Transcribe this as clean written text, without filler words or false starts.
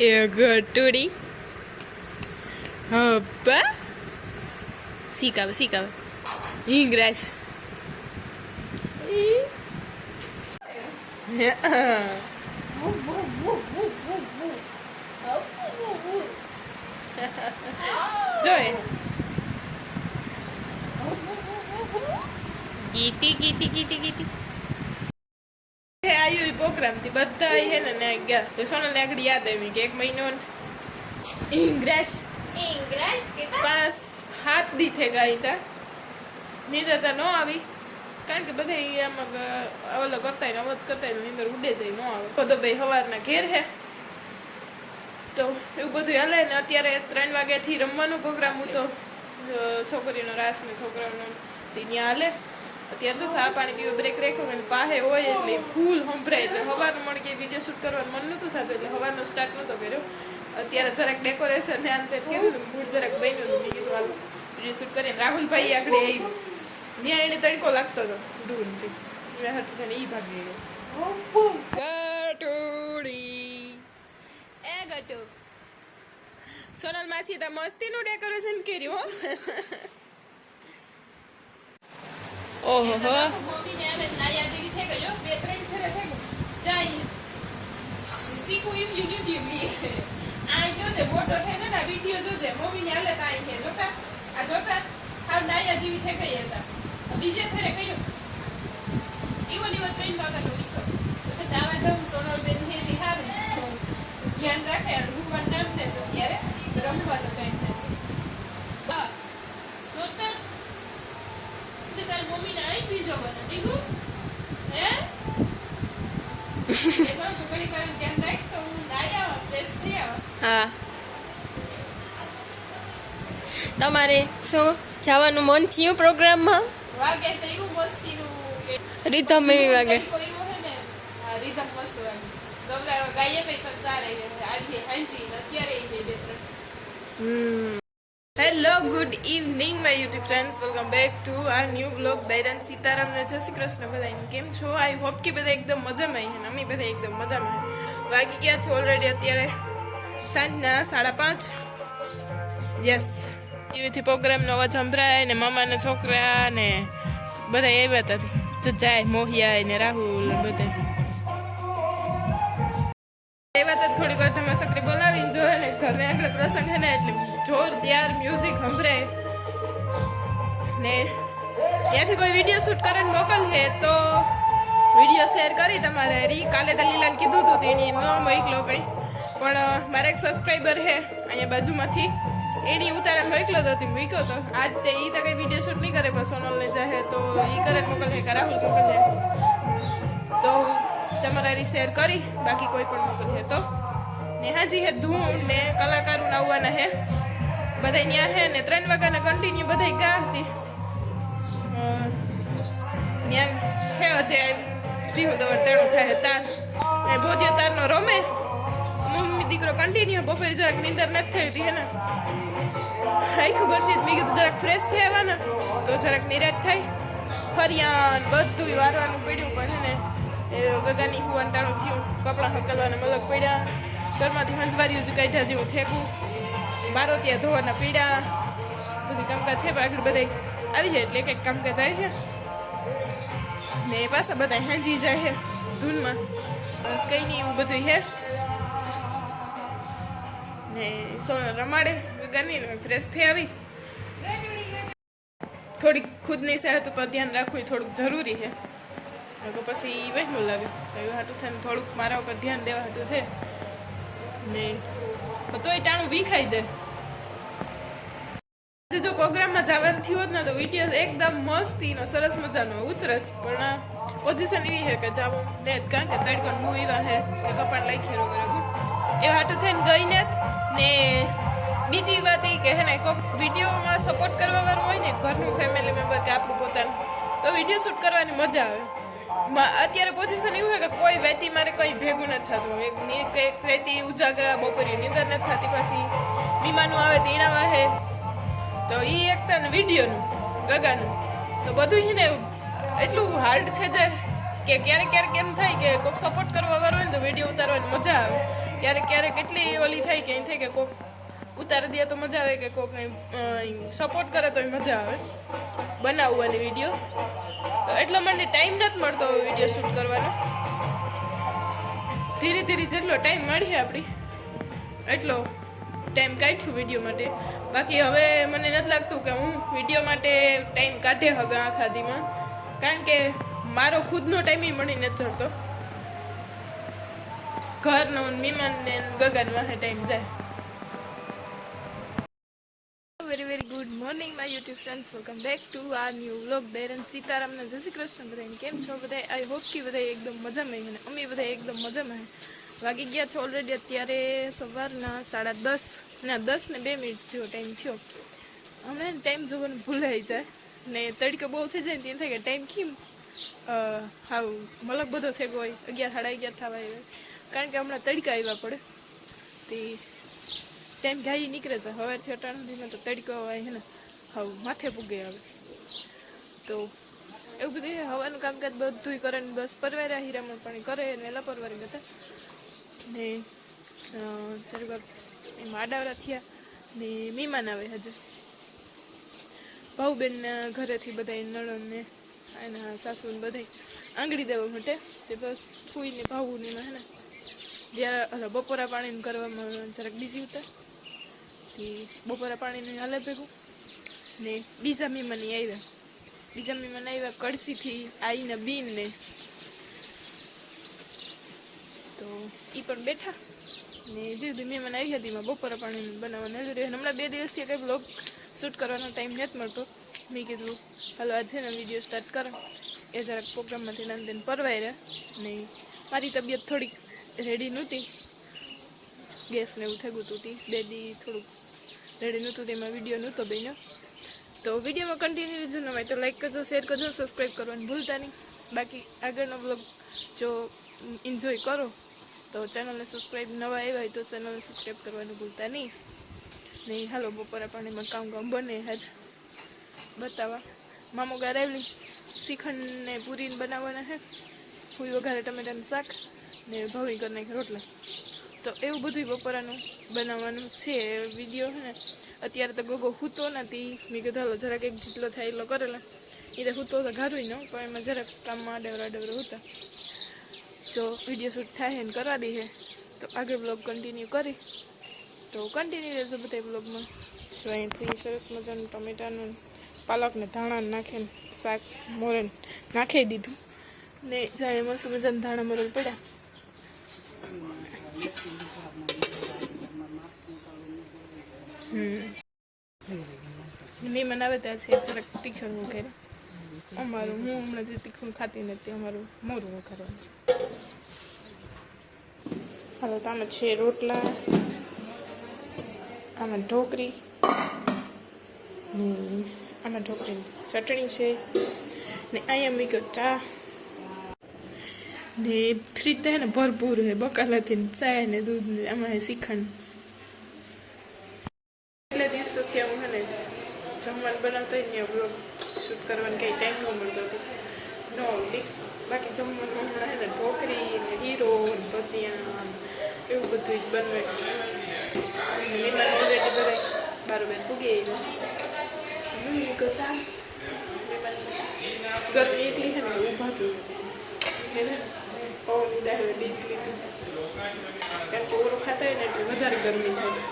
એ ગટુડી હબ્બા શીખાવે શીખાવે હિંગરાજ જોઈ ગીતી ગીતી ગીતી ગીતી આયુ પ્રોગ્રામ થી બધા હે ને ગયા તો સોનલ ને આગળ યાદ આવી કે 1 મહિનો ઇંગ્રેસ 5-7 દી થઈ ગયા હતા નીંદર ન આવી કારણ કે બધા આમાં ઓલો કરતા ને અવાજ કરતા નીંદર ઉડે જાય ન આવે બધો ભાઈ સવારના ઘેર હે તો એવું બધું હાલે ને અત્યારે 3 વાગ્યાથી રમવાનો પ્રોગ્રામ હતો છોકરીનો રાસ ને છોકરાઓનો ત્યાં હાલે અત્યારે જો ચા પાણી પીવા બ્રેક રાખ્યો ને પાસે હોય એટલે ફૂલ સંભળાય એટલે સવારનું મને કે વિડીયો શૂટ કરવાનું મન નહોતું થતું એટલે સવારનો સ્ટાર્ટ નહોતો કર્યો અત્યારે જરાક ડેકોરેશન ને અંતે કીધું મૂડ જરાક બન્યું હતું મેં કીધું હાલ વિડીયો શૂટ કરીને રાહુલભાઈ આગળ આવી ત્યાં એને તડકો લાગતો હતો ડૂનથી મેં હરતું થઈને એ ભાગી ગયો ગટોડી એ ગટો સોનલ માસી તો મસ્તીનું ડેકોરેશન કર્યું ઓહો હો મમ્મીને આલે નાયા જેવી થઈ ગયો 2-3 ફેરે થઈ ગયો જાય સીકુ એમ યુટ્યુબ આ જોજે મોટો થઈને ના વિડિયો જોજે મમ્મીને આલે તાઈ છે જોતા આ જોતા આ નાયા જેવી થઈ ગઈ હતા બીજે ફેરે કર્યો ઈવો 3 વાગ્યાનો ઉઠો તો દાવા જાઉં સોનલ બેન હે દિહાર ધ્યાન રાખે રૂમમાં નામ ને તો ત્યારે રમવાનો ટાઈમ થાય હા જોતા તારી મમ્મીને આઈ પીજો બને દીકુ હે એસા સુકડી પર ધ્યાન રાખ તો હું નાયા ફ્રેશ થઈ આવ હા તમારે શું જવાનું મન થયું પ્રોગ્રામમાં વાગે તો એવું મસ્તીનું રીધમ એવી વાગે કોઈ હે ને આ રીધમ મસ્ત વાગે ગવરા ગાયે પે તો 4 આવી હાંજી અત્યારે એ 2-3 hello good evening my YouTube friends welcome back to our new blog દૈરાન સીતારામ ને જય શ્રી કૃષ્ણ બધાને કેમ છો આઈ હોપ કે બધા એકદમ મજામાં હે અમે બધા એકદમ મજામાં હે વાગી ગયા છે ઓલરેડી અત્યારે સાંજના 5:30 યસ એવીથી પ્રોગ્રામનો અવાજ સંભળાય ને મામાના છોકરા ને બધા આવ્યા હતા જો જાય મોહિયા ને રાહુલ ને બધા એવા તો થોડીક વાર તમે સકરી બોલાવીને જો હે ને ઘરને આગળ પ્રસંગ હે ને એટલે જોરદાર મ્યુઝિક સંભળાય ને ત્યાંથી કોઈ વિડીયો શૂટ કરીને મોકલ હે તો વિડીયો શેર કરી તમારે રી કાલે દલીલાને કીધું હતું તેની ન મોકલો કંઈ પણ મારા એક સબસ્ક્રાઈબર હે અહીંયા બાજુમાંથી એની ઉતારે મોકલો તો મૂક્યો તો આજ તે એ તો કંઈ વિડીયો શૂટ નહીં કરે પણ સોનલને જાહે તો એ કરે મોકલ હે કે રાહુલ મોકલ હે તો તમારા રી શેર કરી બાકી કોઈ પણ મોકલ હે તો ને હાજી હે ધૂળ ને કલાકારો આવવાના હે બધા ત્યાં હે ને 3 વાગ્યાના કન્ટિન્યુ બધા ગા હતી ત્યાં હે હજે પીવું તો ટેણું થાય તાર ને બોધ્યો તારનો રમે મમ્મી દીકરો કન્ટિન્યુ બપોરે જરાક નીંદર નથી થઈ હતી હે ને હાઈ ખબર હતી મેં કીધું જરાક ફ્રેશ થઈ આવવાના તો જરાક નિરાશ થાય ફરિયાન બધું વારવાનું પડ્યું પણ હે ને એ ગગાની હુવાનું ટાણું થયું કપડાં હકલવાના મલક પડ્યા ઘરમાંથી હંજવારીઓ જ કાઢ્યા જેવું થેકું બારોતિયા ધોવાના પીડા બધી કામકાજ છે આગળ બધા આવી જાય એટલે કંઈક કામકાજ આવી છે ને પાછા બધા હાંજી જાય છે ધૂનમાં બસ કંઈ નહીં એવું બધું છે ને સોનલ રમાડે ગગાની ફ્રેશ થઈ આવી થોડીક ખુદની સેહત ઉપર ધ્યાન રાખવું થોડુંક જરૂરી છે પછી વહેલું લાગે તો એવું હાટું થાય ને થોડુંક મારા ઉપર ધ્યાન દેવા હાટું છે ને તોય ટાણું વિખાઈ જાય જો પ્રોગ્રામમાં જવાનું થયું હોત ને તો વિડીયો એકદમ મસ્તીનો સરસ મજાનો ઉતરત પણ પોઝિશન એવી છે કે જાવું ને કારણ કે તડકો બહુ એવા છે કે કપાણ લઈ ખેરો બરાબર એવા હાટું થઈને ગઈ ને બીજી વાત એ કે હે ને કોઈક વિડીયોમાં સપોર્ટ કરવા વાળું હોય ને ઘરનું ફેમિલી મેમ્બર કે આપણું પોતાનું તો વિડીયો શૂટ કરવાની મજા આવે અત્યારે પોઝિશન એવું હોય કે કોઈ વેતી મારે કંઈ ભેગું નથી થતું એક રેતી ઉજાગરા બપોરી નીંદર નથી થતી પછી વિમાનું આવે તેણાવા હે તો એ એક તને વિડીયોનું ગગાનું તો બધું એને એટલું હાર્ડ થઈ જાય કે ક્યારેક એમ થાય કે કોઈક સપોર્ટ કરવા વાળો હોય ને તો વિડીયો ઉતારવાની મજા આવે ક્યારેક કેટલી ઓલી થાય કે થાય કે કોક ઉતારી દે તો મજા આવે કે કોક સપોર્ટ કરે તો મજા આવે બનાવવાની વિડીયો. તો એટલો મને ટાઈમ નથી મળતો વિડીયો શૂટ કરવાનો. ધીરે ધીરે જેટલો ટાઈમ મળીએ આપણી એટલો ટાઈમ કાઢ્યું વિડીયો માટે. બાકી હવે મને નથી લાગતું કે હું વિડીયો માટે ટાઈમ કાઢે હગા આખા દીમાં, કારણ કે મારો ખુદનો ટાઈમ મળી નથી જતો. ઘરનો મહેમાનને ગગનમાં ટાઈમ જાય. Very good morning my YouTube friends, welcome back two આ ન્યૂ વ્લોગ. દેરન સીતારામને જય શ્રી કૃષ્ણ. બધાને કેમ છો બધા? આઈ હોપ કે બધા એકદમ મજામાં અને અમે બધા એકદમ મજામાં. વાગી ગયા છે ઓલરેડી અત્યારે સવારના 10:30 ને 2 મિનિટ જેવો ટાઈમ થયો. હમણાં ટાઈમ જોવાનું ભૂલાઈ જાય ને તડકો બહુ થઈ જાય ને ત્યાં થાય કે ટાઈમ કેમ હાવ મલક બધો થઈ ગયો હોય. 11 સાડા 11 થવા આવ્યા, કારણ કે હમણાં તડકા આવ્યા પડે તે ટાઈમ ગાઈ નીકળે છે. સવારથી અટાણ સુધીમાં તો તડકો આવે છે ને હાવ માથે પૂગે આવે. તો એવું બધું હવાનું કામકાજ બધું કરે ને બસ પરવાર્યા હીરામણ પાણી કરે ને વહેલા પરવારી હતા ને જરીક વાર એમાં આડાવડા થયા ને મહેમાન આવે. હજુ ભાઉબેનના ઘરેથી બધા નણંદને એના સાસુને બધા આંગળી દેવા માટે તે બસ ફૂઈને ભાવું ને હે ને જ્યારે બપોરા પાણીનું કરવામાં જરાક બીજી હતા તે બપોરા પાણીનું હાલે ભેગું ને બીજા મહેમાન આવ્યા કળસીથી આવીને બીનને તો એ પણ બેઠા ને ધીરે મહેમાન આવી હતી. એમાં બપોરા પાણી બનાવવાનું રહ્યું. હમણાં 2 દિવસથી કંઈ બ્લોગ શૂટ કરવાનો ટાઈમ નથી મળતો. મેં કીધું હાલો આજે ને વિડીયો સ્ટાર્ટ કરો. એ જરાક પ્રોગ્રામમાંથી નાંદીને પરવાઈ રહ્યા ને મારી તબિયત થોડીક રેડી નહોતી, ગેસ ને એવું થઈ ગયું હતું. બેડી થોડુંક રેડી નહોતું, તેમાં વિડીયો નહોતો બન્યો. તો વિડીયોમાં કન્ટિન્યુ રહેજો. ન હોય તો લાઈક કરજો, શેર કરજો, સબસ્ક્રાઈબ કરવાનું ભૂલતા નહીં. બાકી આગળનો બ્લોગ જો એન્જોય કરો તો ચેનલને સબસ્ક્રાઈબ, નવા આવ્યા હોય તો ચેનલને સબસ્ક્રાઈબ કરવાનું ભૂલતા નહીં. હાલો બપોરા પાણીમાં કામ બને આજ બતાવવા. મામો ગારેલી શ્રીખંડ ને પૂરીને બનાવવાના છે, ફૂલ વઘારે ટમેટાનું શાક ને ભવી કરી નાખે રોટલા. તો એવું બધું બપોરાનું બનાવવાનું છે વિડીયો છે ને. અત્યારે તો ગોગો હૂતો નથી, મેં કીધું હાલો જરાક એક જેટલો થાય એટલો કરેલા. એ તો હૂતો તો ઘારું ન પણ એમાં જરાક કામમાં આડવરા હતા. જો વિડીયો શૂટ થાય ને કરવા દઈએ તો આગળ બ્લોગ કન્ટિન્યુ કરી તો કન્ટિન્યુ રહેજો બધા બ્લોગમાં. જો અહીંથી સરસ મજાનું ટમેટાનું પાલકને ધાણા નાખીને શાક મોરન નાખી દીધું ને જાય મસ્ત મજાના ધાણા મોરલ પડ્યા. મહેમાન આવે ત્યાં છે જરાક તીખું વગેરે. અમારું હું હમણાં જે તીખું ખાતી નથી, અમારું મોરું વઘારવાનું છે. હાલો તો આમાં છે રોટલા, આમાં ઢોકરી, આમાં ઢોકરીની ચટણી છે ને અહીંયા મૂક્યો ચા ને ફ્રીજ તો હે ને ભરપૂર છે બકાલાથી ચા ને દૂધ ને આમાં શ્રીખંડ. એટલા દિવસોથી હું હે ને જમવાનું બનાવતા ને બ્લોગ શૂટ કરવાનું કંઈ ટાઈમ ન મળતો હતો, ન આવતી. બાકી જમવાનું હમણાં હે ને ઢોકરી ને હીરો ને ભજીયા એવું બધું બનવાય. મહેમાન ઓલરેડી બધા બારોબાર પૂગી આવ્યા. ચા ગરમી એટલી છે ને ઊભા થયું એને પવન ઉડાવે ડીશ લીધું, કારણ કે ઓરો ખાતા હોય ને એટલે વધારે ગરમી થાય.